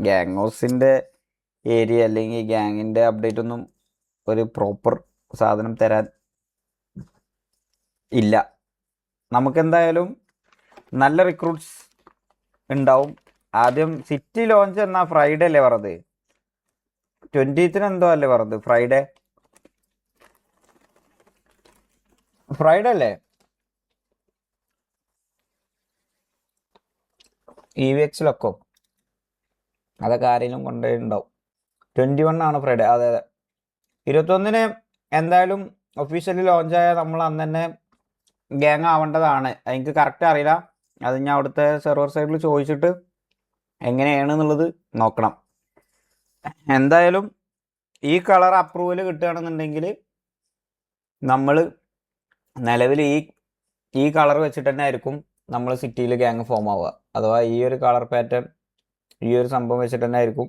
Gang ഹൗസിൻ്റെ area അല്ലെങ്കിൽ ഗ്യാങ്ങിൻ്റെ update ഒന്നും ഒരു പ്രോപ്പർ സാധനം തരാൻ ഇല്ല. നമുക്കെന്തായാലും നല്ല റിക്രൂട്ട്സ് ഉണ്ടാവും. ആദ്യം സിറ്റി ലോഞ്ച് എന്നാ ഫ്രൈഡേ അല്ലേ പറഞ്ഞത്? 20th എന്തോ അല്ലേ പറഞ്ഞത്? ഫ്രൈഡേ അല്ലേ? EVXലൊക്കെ അതൊക്കെ ആരെങ്കിലും കൊണ്ടുപോയിട്ടുണ്ടാവും. 21 ആണ് ഫ്രൈഡേ. അതെ അതെ. 21 എന്തായാലും ഒഫീഷ്യലി ലോഞ്ചായ നമ്മൾ അന്ന് തന്നെ ഗ്യാങ് ആവേണ്ടതാണ്. എനിക്ക് കറക്റ്റ് അറിയില്ല. അത് ഞാൻ അവിടുത്തെ സെർവർ സൈഡിൽ ചോദിച്ചിട്ട് എങ്ങനെയാണെന്നുള്ളത് നോക്കണം. എന്തായാലും ഈ കളർ അപ്രൂവൽ കിട്ടുകയാണെന്നുണ്ടെങ്കിൽ നമ്മൾ നിലവിൽ ഈ കളർ വെച്ചിട്ട് തന്നെ ആയിരിക്കും നമ്മൾ സിറ്റിയിൽ ഗ്യാങ് ഫോം ആവുക. അഥവാ ഈ ഒരു കളർ പാറ്റേൺ, ഈ ഒരു സംഭവം വെച്ചിട്ട് തന്നെ ആയിരിക്കും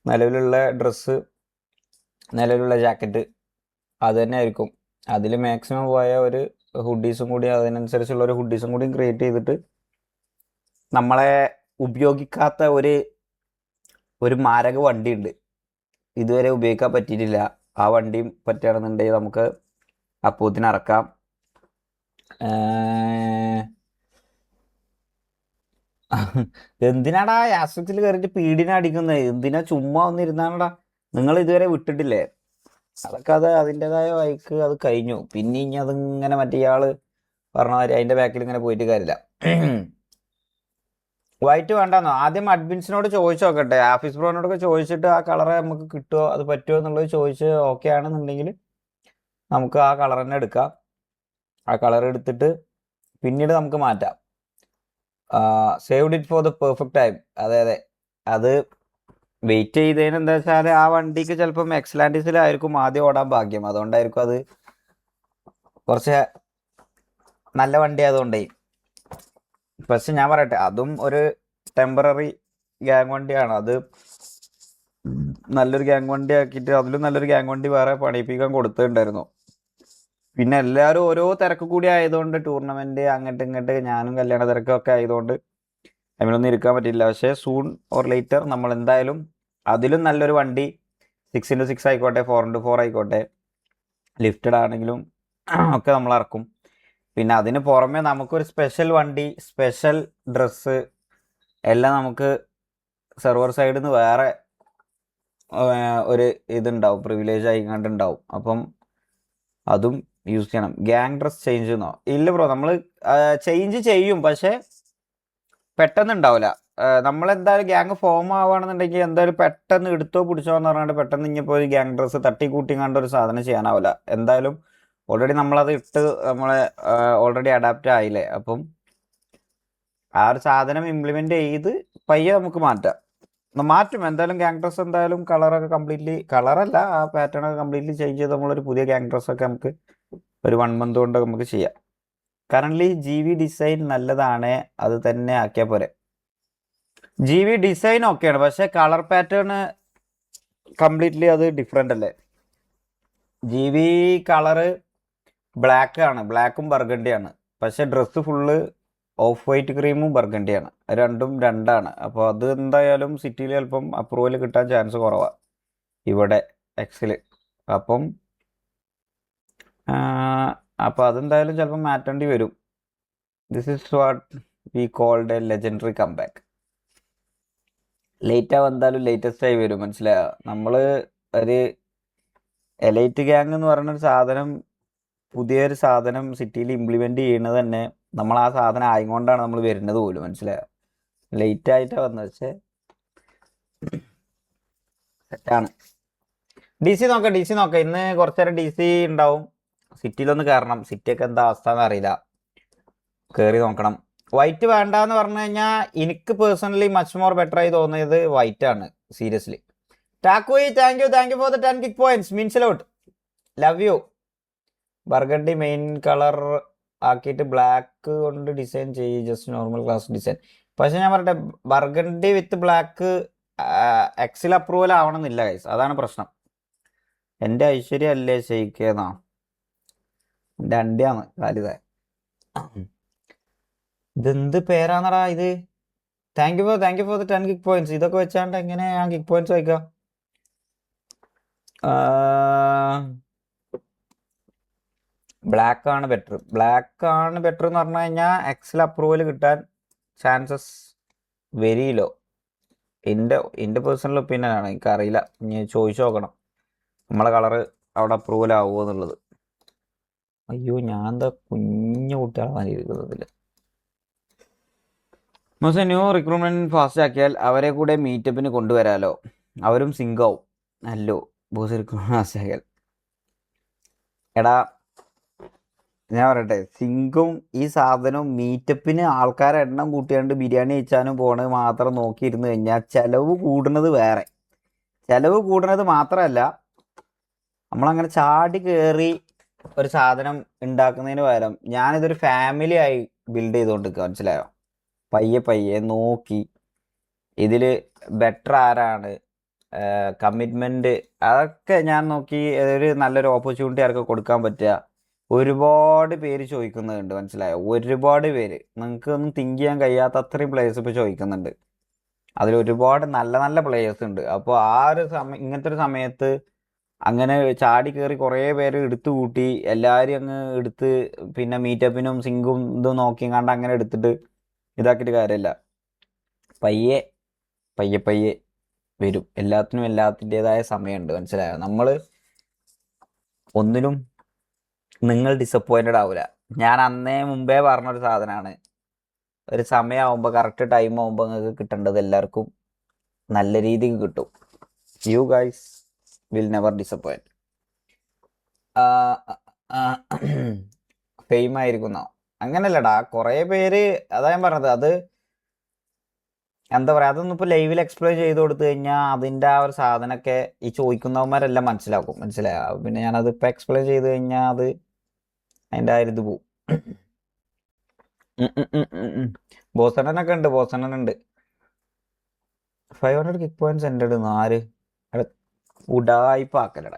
നിലവിലുള്ള ഡ്രസ്സ്, നിലവിലുള്ള ജാക്കറ്റ് അത് തന്നെ ആയിരിക്കും. അതിൽ മാക്സിമം പോയ ഒരു ഹുഡീസും കൂടി, അതിനനുസരിച്ചുള്ള ഒരു ഹുഡീസും കൂടി ക്രിയേറ്റ് ചെയ്തിട്ട് നമ്മളെ ഉപയോഗിക്കാത്ത ഒരു മാരക വണ്ടിയുണ്ട്, ഇതുവരെ ഉപയോഗിക്കാൻ പറ്റിയിട്ടില്ല. ആ വണ്ടിയും പറ്റുകയാണെന്നുണ്ടെങ്കിൽ നമുക്ക് അപ്പോത്തിന് ഇറക്കാം. എന്തിനാടാ യാസ്ത്രത്തിൽ കയറിയിട്ട് പീഡിനെ അടിക്കുന്നത്? എന്തിനാ ചുമ്മാ ഒന്നിരുന്നാടാ? നിങ്ങൾ ഇതുവരെ വിട്ടിട്ടില്ലേ? അതൊക്കെ അത് അതിൻ്റെതായ വഴിക്ക് അത് കഴിഞ്ഞു. പിന്നെ ഇനി അതിങ്ങനെ മറ്റേ ഇയാള് പറഞ്ഞ മാതിരി അതിൻ്റെ ബാക്കിൽ ഇങ്ങനെ പോയിട്ട് കാര്യമില്ല. വൈറ്റ് വേണ്ടെന്നോ? ആദ്യം അഡ്മിൻസിനോട് ചോദിച്ചു നോക്കട്ടെ, ആഫീസ് ബ്രോനോടൊക്കെ ചോദിച്ചിട്ട് ആ കളറ് നമുക്ക് കിട്ടുമോ, അത് പറ്റുമോ എന്നുള്ളത് ചോദിച്ച് ഓക്കെ ആണെന്നുണ്ടെങ്കിൽ നമുക്ക് ആ കളർ തന്നെ എടുക്കാം. ആ കളർ എടുത്തിട്ട് പിന്നീട് നമുക്ക് മാറ്റാം. Saved it for the perfect time. അതെ അതെ, അത് വെയിറ്റ് ചെയ്തതിന് എന്താ വെച്ചാൽ ആ വണ്ടിക്ക് ചിലപ്പം എക്സലാൻഡിസിലായിരിക്കും ആദ്യം ഓടാൻ ഭാഗ്യം. അതുകൊണ്ടായിരിക്കും അത് കുറച്ച് നല്ല വണ്ടി ആയതുകൊണ്ടേ. പക്ഷെ ഞാൻ പറയട്ടെ, അതും ഒരു ടെമ്പററി ഗ്യാങ് വണ്ടിയാണ്. അത് നല്ലൊരു ഗ്യാങ് വണ്ടി ആക്കിയിട്ട് അതിലും നല്ലൊരു ഗ്യാങ് വണ്ടി വേറെ പണിയിപ്പിക്കാൻ കൊടുത്തിട്ടുണ്ടായിരുന്നു. പിന്നെ എല്ലാവരും ഓരോ തിരക്ക് കൂടി ആയതുകൊണ്ട്, ടൂർണമെന്റ് അങ്ങോട്ട് ഇങ്ങോട്ട്, ഞാനും കല്യാണ തിരക്കൊക്കെ ആയതുകൊണ്ട് അതിലൊന്നും ഇരിക്കാൻ പറ്റില്ല. പക്ഷേ സൂൺ ഓർ ലേറ്റർ നമ്മൾ എന്തായാലും അതിലും നല്ലൊരു വണ്ടി 6x6 ആയിക്കോട്ടെ, 4x4 ആയിക്കോട്ടെ, ലിഫ്റ്റഡ് ആണെങ്കിലും ഒക്കെ നമ്മൾ ഇറക്കും. പിന്നെ അതിന് പുറമെ നമുക്കൊരു സ്പെഷ്യൽ വണ്ടി, സ്പെഷ്യൽ ഡ്രസ്സ് എല്ലാം നമുക്ക് സെർവർ സൈഡിൽ നിന്ന് വേറെ ഒരു ഇതുണ്ടാവും, പ്രിവിലേജ് ആയിക്കൊണ്ടുണ്ടാവും. അപ്പം അതും യൂസ് ചെയ്യണം. ഗ്യാങ് ഡ്രസ് ചേഞ്ച് ചെയ്യുന്നോ? ഇല്ല ബ്രോ, നമ്മൾ ചേഞ്ച് ചെയ്യും, പക്ഷേ പെട്ടെന്ന് ഉണ്ടാവില്ല. നമ്മളെന്തായാലും ഗ്യാങ് ഫോം ആവുകയാണെന്നുണ്ടെങ്കിൽ എന്തായാലും പെട്ടെന്ന് എടുത്തോ പിടിച്ചോ എന്ന് പറഞ്ഞിട്ട് പെട്ടെന്ന് ഇനിയിപ്പോൾ ഒരു ഗ്യാങ് ഡ്രസ്സ് തട്ടിക്കൂട്ടിങ്ങാണ്ട് ഒരു സാധനം ചെയ്യാനാവില്ല. എന്തായാലും ഓൾറെഡി നമ്മളത് ഇട്ട് നമ്മളെ ഓൾറെഡി അഡാപ്റ്റ് ആയില്ലേ. അപ്പം ആ ഒരു സാധനം ഇംപ്ലിമെന്റ് ചെയ്ത് പയ്യെ നമുക്ക് മാറ്റും. എന്തായാലും ഗ്യാങ് ഡ്രസ് എന്തായാലും കളറൊക്കെ കംപ്ലീറ്റ്ലി, കളറല്ല, ആ പാറ്റേൺ ഒക്കെ കംപ്ലീറ്റ്ലി ചേഞ്ച് ചെയ്ത് നമ്മളൊരു പുതിയ ഗ്യാങ് ഡ്രസ്സൊക്കെ നമുക്ക് ഒരു 1 month കൊണ്ട് നമുക്ക് ചെയ്യാം. കറൻ്റ്ലി GV ഡിസൈൻ നല്ലതാണ്, അത് തന്നെ ആക്കിയാൽ പോരെ. GV ഡിസൈൻ ഓക്കെയാണ്, പക്ഷെ കളർ പാറ്റേൺ കംപ്ലീറ്റ്ലി അത് ഡിഫറെൻ്റ് അല്ലേ. GV കളറ് ബ്ലാക്ക് ആണ്, ബ്ലാക്കും ബർഗണ്ടിയാണ്. പക്ഷെ ഡ്രസ്സ് ഫുള്ള് ഓഫ് വൈറ്റ് ക്രീമും ബർഗണ്ടിയാണ്, രണ്ടും രണ്ടാണ്. അപ്പോൾ അത് എന്തായാലും സിറ്റിയിൽ ചിലപ്പം അപ്രൂവൽ കിട്ടാൻ ചാൻസ് കുറവാണ് ഇവിടെ എക്സിൽ. അപ്പം അതെന്തായാലും ചിലപ്പം മാറ്റേണ്ടി വരും. This is what we called a legendary comeback. Late ആവും, എന്തായാലും ലേറ്റസ്റ്റ് ആയി വരും. മനസ്സിലായോ? നമ്മൾ ഒരു എലൈറ്റ് ഗ്യാങ് എന്ന് പറയുന്നൊരു സാധനം, പുതിയൊരു സാധനം സിറ്റിയിൽ ഇംപ്ലിമെന്റ് ചെയ്യുന്നത് തന്നെ നമ്മൾ ആ സാധനം ആയതുകൊണ്ടാണ് നമ്മൾ വരുന്നത് പോലും. മനസ്സിലായോ? ലേറ്റ് ആയിട്ടാണ് വന്നത്, പക്ഷേ സെറ്റാണ്. DC നോക്കാം. ഇന്ന് കുറച്ചു നേരം DC ഉണ്ടാവും. സിറ്റിയിലൊന്ന് കയറണം. സിറ്റിയൊക്കെ എന്താ അവസ്ഥ എന്ന് അറിയില്ല, കയറി നോക്കണം. വൈറ്റ് വേണ്ട എന്ന് പറഞ്ഞു കഴിഞ്ഞാൽ എനിക്ക് പേഴ്സണലി മച്ച് മോർ ബെറ്റർ ആയി തോന്നിയത് വൈറ്റ് ആണ്. സീരിയസ്ലി. ടാക്കോയി, thank you for the 10 kick points. Means lot, love you. Burgundy main colour ആക്കിയിട്ട് ബ്ലാക്ക് കൊണ്ട് ഡിസൈൻ ചെയ്യും, ജസ്റ്റ് നോർമൽ ക്ലാസ് ഡിസൈൻ. പക്ഷെ ഞാൻ പറയട്ടെ, ബർഗണ്ടി വിത്ത് ബ്ലാക്ക് എക്സിൽ അപ്രൂവൽ ആവണമെന്നില്ല ഗൈസ്, അതാണ് പ്രശ്നം. എൻ്റെ ഐശ്വര്യ അല്ലേ ഷെയ്ക്കെന്നാ? എൻ്റെ അണ്ടിയാണ് കാലിത. ഇതെന്ത് പേരാന്നടാ ഇത്? Thank you for the 10 kick points. ഇതൊക്കെ വെച്ചാണ്ട് എങ്ങനെ ഞാൻ കിക്ക് പോയിന്റ്സ് വയ്ക്കാം? ബ്ലാക്ക് ആണ് ബെറ്റർ. ബ്ലാക്ക് ആണ് ബെറ്റർ എന്ന് പറഞ്ഞു കഴിഞ്ഞാൽ എക്സൽ അപ്രൂവൽ കിട്ടാൻ ചാൻസസ് വെരി ലോ. എൻ്റെ പേഴ്സണൽ ഒപ്പീനിയൻ ആണ്. എനിക്കറിയില്ല, ഇനി ചോദിച്ചു നോക്കണം നമ്മളെ കളറ് അവിടെ അപ്രൂവൽ ആവുമോ എന്നുള്ളത്. അയ്യോ, ഞാൻ എന്താ കുഞ്ഞു കുട്ടികളാണ് ഇരിക്കുന്നതിൽ. പക്ഷേ ന്യൂ റിക്രൂട്ട്മെന്റ് ഫാസ്റ്റ് ആക്കിയാൽ അവരെ കൂടെ മീറ്റപ്പിന് കൊണ്ടുവരാലോ, അവരും സിങ്കാവും. അല്ലോ ബോസ് റിക്രൂട്ട്മെന്റ് ഫാസ്റ്റ് ആക്കിയാൽ. എടാ ഞാൻ പറയട്ടെ, സിങ്കും ഈ സാധനവും മീറ്റപ്പിന് ആൾക്കാരെ എണ്ണം കൂട്ടിയാണ്ട് ബിരിയാണി കഴിച്ചാനും പോണത് മാത്രം നോക്കിയിരുന്നു കഴിഞ്ഞാൽ ചെലവ് കൂടുന്നത് വേറെ. ചെലവ് കൂടുന്നത് മാത്രമല്ല, നമ്മളങ്ങനെ ചാടി കയറി ഒരു സാധനം ഉണ്ടാക്കുന്നതിന് പകരം ഞാനിതൊരു ഫാമിലി ആയി ബിൽഡ് ചെയ്തുകൊണ്ടിരിക്കുക. മനസ്സിലായോ? പയ്യെ പയ്യെ നോക്കി ഇതിൽ ബെറ്റർ ആരാണ്, കമ്മിറ്റ്മെൻറ്റ്, അതൊക്കെ ഞാൻ നോക്കി ഒരു നല്ലൊരു ഓപ്പർച്യൂണിറ്റി ആർക്ക് കൊടുക്കാൻ പറ്റുക. ഒരുപാട് പേര് ചോദിക്കുന്നുണ്ട്, മനസ്സിലായോ? ഒരുപാട് പേര്, നിങ്ങൾക്ക് ഒന്നും തിങ്ക് ചെയ്യാൻ കഴിയാത്ത അത്രയും പ്ലേയേഴ്സ് ഇപ്പോൾ ചോദിക്കുന്നുണ്ട്. അതിൽ ഒരുപാട് നല്ല നല്ല പ്ലേയേഴ്സ് ഉണ്ട്. അപ്പോൾ ആ ഒരു ഇങ്ങനത്തെ ഒരു സമയത്ത് അങ്ങനെ ചാടി കയറി കുറേ പേര് എടുത്തു കൂട്ടി എല്ലാവരും അങ്ങ് എടുത്ത് പിന്നെ മീറ്റപ്പിനും സിങ്കും ഇതും നോക്കി കണ്ട് അങ്ങനെ എടുത്തിട്ട് ഇതാക്കിയിട്ട് കാര്യമില്ല. പയ്യെ പയ്യെ പയ്യെ വരും. എല്ലാത്തിനും എല്ലാത്തിൻ്റെതായ സമയമുണ്ട്, മനസ്സിലായോ? നമ്മൾ ഒന്നിലും നിങ്ങൾ ഡിസപ്പോയിൻറ്റഡ് ആവില്ല. ഞാൻ അന്നേ മുമ്പേ പറഞ്ഞൊരു സാധനമാണ്, ഒരു സമയമാകുമ്പോൾ കറക്റ്റ് ടൈം ആകുമ്പോൾ നിങ്ങൾക്ക് കിട്ടേണ്ടത് എല്ലാവർക്കും നല്ല രീതിക്ക് കിട്ടും. You guys will never disappoint. Fame ആയിരിക്കുന്നോ? അങ്ങനല്ലടാ, കുറേ പേര്, അതാ ഞാൻ പറഞ്ഞത്. അത് എന്താ പറയുക, അതൊന്നും ഇപ്പോൾ ലൈവിൽ എക്സ്പ്ലെയിൻ ചെയ്ത് കൊടുത്തു കഴിഞ്ഞാൽ അതിൻ്റെ ആ ഒരു സാധനമൊക്കെ ഈ ചോദിക്കുന്നവന്മാരെല്ലാം മനസ്സിലാക്കും. മനസ്സിലായോ? പിന്നെ ഞാനത് ഇപ്പോൾ എക്സ്പ്ലെയിൻ ചെയ്ത് കഴിഞ്ഞാൽ അത് അതിൻ്റെ ആ ഒരു ഇത് പോവും. ബോസണ്ണനൊക്കെ ഉണ്ട്, ബോസണ്ണനുണ്ട്. 500 കിക്ക് പോയിന്റ്സ് എൻ്റെ ഇടുന്നു. ആര് ഉടായിപ്പാക്കലട.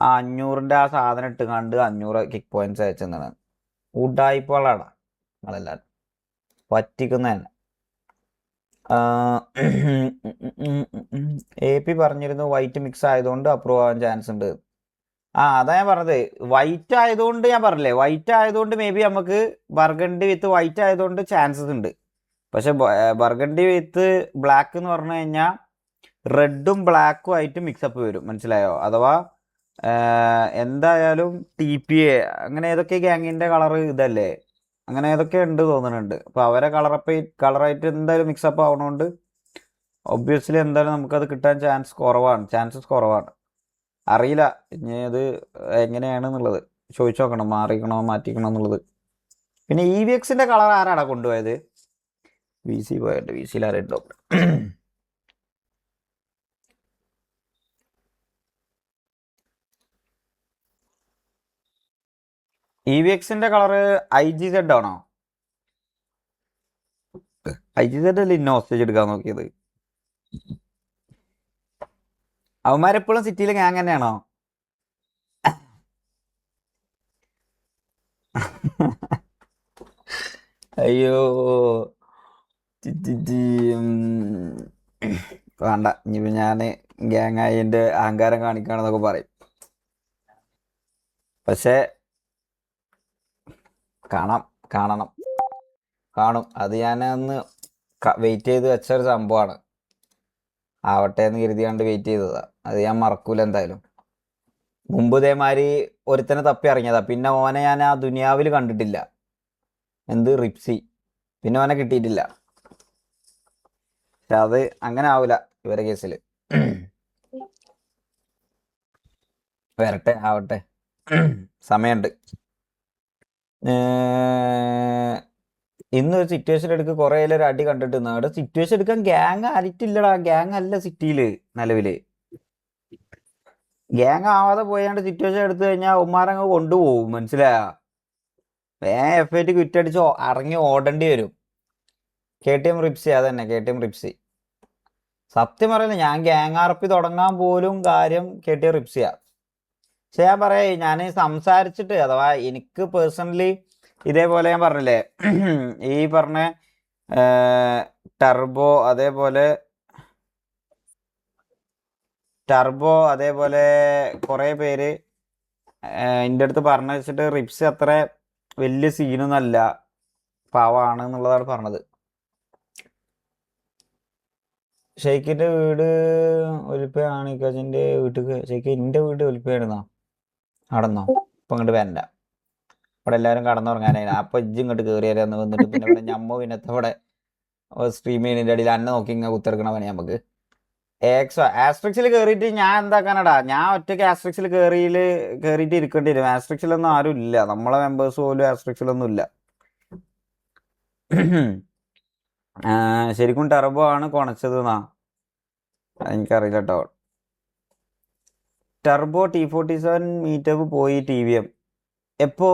ആ 500ൻ്റെ ആ സാധനം ഇട്ട് കണ്ട് 500 കിക്ക് പോയിന്റ്സ് അയച്ചെന്നാണ്. ഉടായിപ്പളാടാ നിങ്ങളെല്ലാവരും പറ്റിക്കുന്ന തന്നെ. AP പറഞ്ഞിരുന്നു വൈറ്റ് മിക്സ് ആയതുകൊണ്ട് അപ്രൂവ് ആവാൻ ചാൻസ് ഉണ്ട്. അതാ ഞാൻ പറഞ്ഞത്, വൈറ്റ് ആയതുകൊണ്ട്. ഞാൻ പറഞ്ഞില്ലേ, വൈറ്റ് ആയതുകൊണ്ട് മേ ബി നമുക്ക് ബർഗണ്ടി വിത്ത് വൈറ്റ് ആയതുകൊണ്ട് ചാൻസസ് ഉണ്ട്. പക്ഷെ ബർഗണ്ടി വിത്ത് ബ്ലാക്ക് എന്ന് പറഞ്ഞു കഴിഞ്ഞാൽ റെഡും ബ്ലാക്കും ആയിട്ട് മിക്സപ്പ് വരും, മനസ്സിലായോ? അഥവാ എന്തായാലും TPA അങ്ങനെ ഏതൊക്കെ ഗ്യാങ്ങിൻ്റെ കളറ് ഇതല്ലേ, അങ്ങനെ ഏതൊക്കെ ഉണ്ട് തോന്നുന്നുണ്ട്. അപ്പോൾ അവരെ കളറായിട്ട് എന്തായാലും മിക്സപ്പ് ആവണോണ്ട് ഒബ്വിയസ്ലി എന്തായാലും നമുക്കത് കിട്ടാൻ ചാൻസസ് കുറവാണ്. അറിയില്ല ഇനി അത് എങ്ങനെയാണെന്നുള്ളത്, ചോദിച്ചു നോക്കണം, മാറിക്കണോ മാറ്റിക്കണോ എന്നുള്ളത്. പിന്നെ EVXൻ്റെ കളർ ആരാടാ കൊണ്ടുപോയത്? VC പോയിട്ട് VCയിൽ ആരുണ്ടോ? EVXൻ്റെ കളറ് IGZ ആണോ? IGZ അല്ലേ ഇന്ന ഹോസ്റ്റേജ് എടുക്കാൻ നോക്കിയത്? അവന്മാരെപ്പോഴും സിറ്റിയിൽ ഗ്യാങ് തന്നെയാണോ? അയ്യോ വേണ്ട, ഇനിയിപ്പോൾ ഞാൻ ഗ്യാങ്ങായി എൻ്റെ അഹങ്കാരം കാണിക്കുകയാണെന്നൊക്കെ പറയും. പക്ഷേ കാണും. അത് ഞാൻ അന്ന് വെയിറ്റ് ചെയ്ത് വെച്ച ഒരു സംഭവമാണ്. ആവട്ടെ എന്ന് കരുതിയാണ്ട് വെയിറ്റ് ചെയ്തതാ. അത് ഞാൻ മറക്കൂല എന്തായാലും. മുമ്പ് ഇതേമാതിരി ഒരുത്തനെ തപ്പി ഇറങ്ങിയതാ. പിന്നെ ഓനെ ഞാൻ ആ ദുനിയാവിൽ കണ്ടിട്ടില്ല. എന്ത് റിപ്സി, പിന്നെ ഓനെ കിട്ടിയിട്ടില്ല. പക്ഷെ അത് അങ്ങനെ ആവില്ല ഇവരെ കേസിൽ. വരട്ടെ, ആവട്ടെ, സമയമുണ്ട്. ഇന്നൊരു സിറ്റുവേഷൻ എടുക്ക് കുറേ ഒരു അടി കണ്ടിട്ട് അവിടെ സിറ്റുവേഷൻ എടുക്കാൻ ഗ്യാങ് ആരിട്ടില്ലടാ. ഗ്യാങ് അല്ല സിറ്റിയില് നിലവില്. ഗ്യാങ് ആവാതെ പോയാണ്ട് സിറ്റുവേഷൻ എടുത്തു കഴിഞ്ഞാൽ ഉമ്മാരങ്ങ് കൊണ്ടുപോകും, മനസ്സിലായ? F8 ക്വിറ്റടിച്ച് ഇറങ്ങി ഓടേണ്ടി വരും. KTM റിപ്സി, അതന്നെ KTM റിപ്സി. സത്യം പറയില്ല, ഞാൻ ഗ്യാങ് RP തുടങ്ങാൻ പോലും കാര്യം KTM റിപ്സിയാ. പക്ഷെ ഞാൻ പറയാ, ഞാൻ സംസാരിച്ചിട്ട്, അഥവാ എനിക്ക് പേഴ്സണലി ഇതേപോലെ ഞാൻ പറഞ്ഞില്ലേ, ഈ പറഞ്ഞ ടർബോ അതേപോലെ കുറേ പേര് എൻ്റെ അടുത്ത് പറഞ്ഞു വെച്ചിട്ട് റിപ്സ് അത്ര വലിയ സീനൊന്നല്ല, പാവാണ് എന്നുള്ളതാണ് പറഞ്ഞത്. ഷെയ്ഖിന്റെ വീട് ഒലിപ്പയാണ്, ഇക്കാച്ചിന്റെ വീട്ടിൽ ഷെയ്ഖ് എൻ്റെ വീട് ഒലിപ്പയായിരുന്നോ? നടന്നോ? ഇപ്പൊ ഇങ്ങോട്ട് വരണ്ട, ഇവിടെ എല്ലാവരും കടന്നുറങ്ങാനായി. അപ്പൊ ഇജ്ജ് ഇങ്ങോട്ട് കയറി വരാന്ന് വന്നിട്ട് പിന്നെ ഇവിടെ ഞമ്മ പിന്നത്തെ ഇവിടെ സ്ട്രീം ചെയ്യുന്നതിന്റെ ഇടയിൽ അന്നെ നോക്കി ഇങ്ങനെ കുത്തിറക്കണ പണി നമുക്ക്. ആസ്ട്രിക്സിൽ കയറിയിട്ട് ഞാൻ എന്താക്കാനടാ, ഞാൻ ഒറ്റയ്ക്ക് ആസ്ട്രിക്സിൽ കയറിയിട്ട് ഇരിക്കേണ്ടി വരും. ആസ്ട്രിക്സിലൊന്നും ആരും ഇല്ല, നമ്മളെ മെമ്പേഴ്സ് പോലും ആസ്ട്രിക്സിലൊന്നും ഇല്ല. ശരിക്കും ടർബോ ആണ് കൊണച്ചത് എന്നാ എനിക്കറിയില്ല കേട്ടോ. ടർബോ T47 മീറ്റപ്പ് പോയി TVM എപ്പോ?